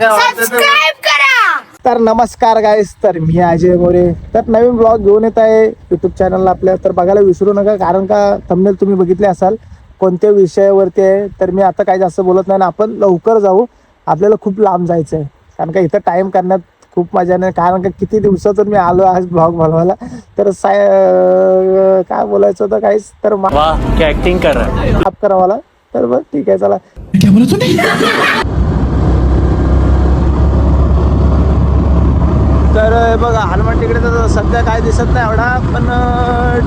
Subscribe करा। तर नमस्कार गाईस, तर मी अजय मोरे. तर नवीन ब्लॉग घेऊन येत आहे यूट्यूब चॅनलला आपल्या. तर बघायला विसरू नका, कारण का थंबनेल तुम्ही बघितले असाल कोणत्या विषयावरती आहे. तर मी आता काही जास्त बोलत नाही ना, आपण लवकर जाऊ. आपल्याला खूप लांब जायचं आहे, कारण का इथं टाइम करण्यात खूप मजा नाही. कारण का किती दिवसातून मी आलो आज ब्लॉग बनवायला. तर काय बोलायचं होतं काहीच, तर वाह ऍक्टिंग कर रहा है. माफ करा मला. तर बघ ठीक आहे, चला. तर बघा हनुमान तिकडे तर सध्या काय दिसत नाही एवढा, पण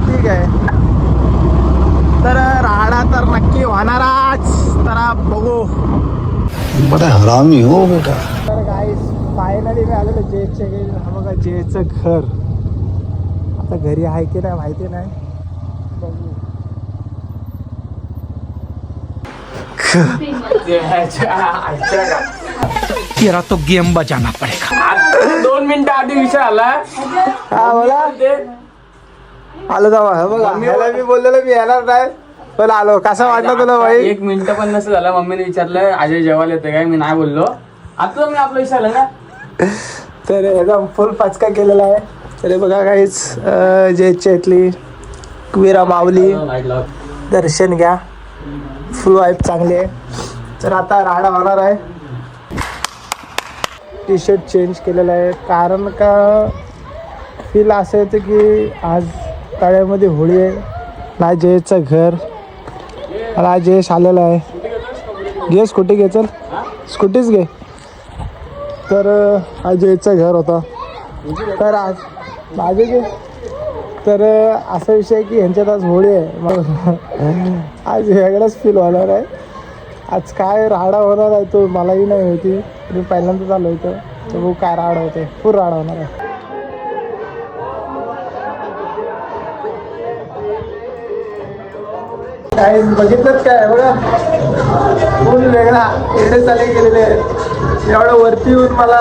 ठीक आहे. तर राहडा तर नक्की होणारच, तर बघू. बड़ा हरामी हो बेटा. तर गाईस फायनली मी आलेलो जेचे. हा बघा जेचं घर. आता घरी आहे की नाही माहिती नाही, बघू. तेरा तो गेम बजाना पड़ेगा. 2 मिनिटं आधी विषय आला. हा बोला. आलो जावा. हे बघा ह्याला मी बोललेलो मी येणार नाही, पण आलो. कसं वाटलं तुला भाई? 1 मिनिट पण नसतं झालं. मम्मीने विचारलं अजय जेवायला येते काय, मी नाही बोललो. आता मी आपला विषय आला ना. तर एकदम फुल पचका केलेला आहे. तर बघा काहीच जेच्या इथली वीरा माऊली दर्शन घ्या. फुल वाईफ चांगली आहे. तर आता राडा होणार आहे. टी शर्ट चेंज केलेला आहे, कारण का फील असं येतं की आज तळ्यामध्ये होळी आहे. ना जयचं घर, मला जयेश आलेला आहे. घे स्कूटी घे, चल स्कूटीच घे. तर आज जयचं घर होता, तर आज माझे घे. तर असा विषय आहे की ह्यांच्यात आज होळी आहे. मग आज वेगळाच फील होणार आहे. आज काय राडा होणार आहे तो मलाही नाही माहिती. मी पहिल्यांदाच आलो इथं, तर बघू काय राडा होते. फुल राडा होणार आहे. काय बघितलंच काय बघा, फुल वेगळा एवढे चाले गेलेले आहेत. एवढं वरती येऊन मला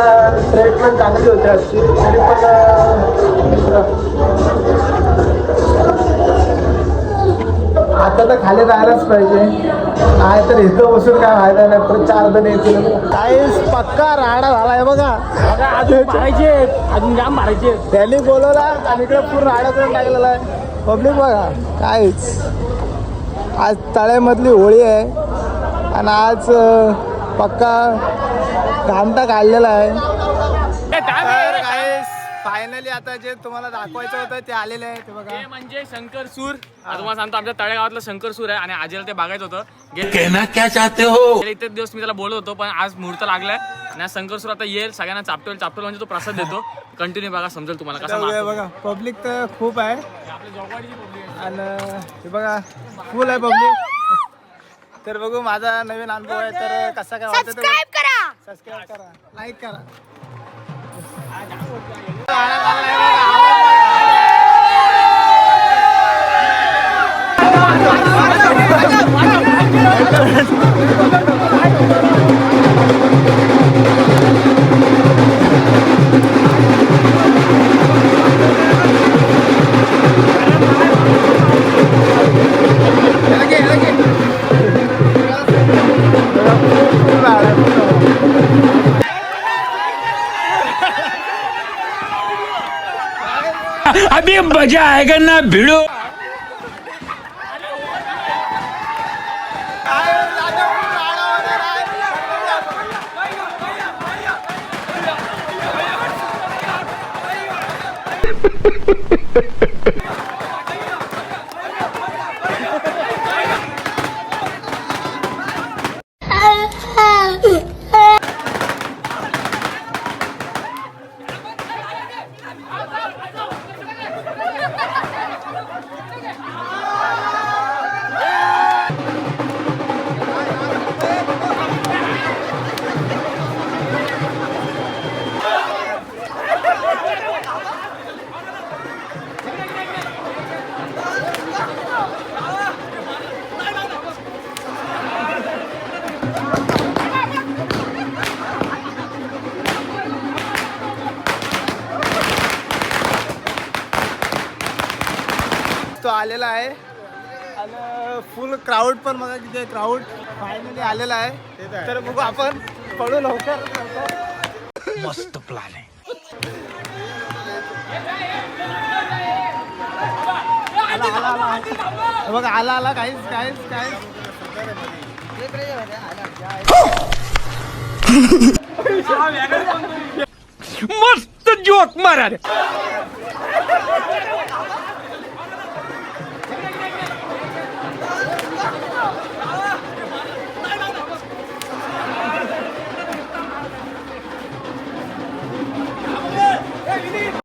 ट्रीटमेंट चांगली होती असती, तरी पण आता तर खाली जायलाच पाहिजे. नाही तर इथं बसून काय फायदा नाही. परत 4 जण येतील. काय पक्का राडा झाला आहे बघा. अजून जाम मारायचे. त्यांनी बोलवला आणि इकडे पूर्ण राडा करून टाकलेला आहे. पब्लिक बघा काहीच. आज तळ्यामधली होळी आहे आणि आज पक्का घामटा काढलेला आहे. फायनली आता जे तुम्हाला दाखवायचं होतं ते आलेलं आहे. ते बघा, हे म्हणजे शंकर सूर. तुम्हाला सांगतो आमच्या तळेगावातलं शंकर सूर आहे आणि आजीला ते बघायचं होतं. कहना क्या चाहते हो? गेले इतके दिवस मी त्याला बोलत होतो, पण आज मुहूर्त लागलाय आणि आज शंकर सूर आता येईल. सगळ्यांना चापटोल चापटोल म्हणजे तो प्रसाद देतो. कंटिन्यू बघा, समजेल तुम्हाला कसं मारतो. बघा पब्लिक तर खूप आहे. आपल्या जोगवाडीची पब्लिक आहे. आणि हे बघा फुल आहे पब्लिक. तर बघू माझा नवीन अनुभव आहे. तर कसा काय वाटतं सबस्क्राइब करा. सबस्क्राईब करा, लाईक करा. अभी मजा आएगा ना भिड़ो. तो आलेला आहे आणि फुल क्राऊड पण बघा, तिथे क्राऊड फायनली आलेला आहे. तर बघू आपण पळू लवकर. मस्त प्लॅन आहे. बघा आला काहीच मस्त जोक मारा रे.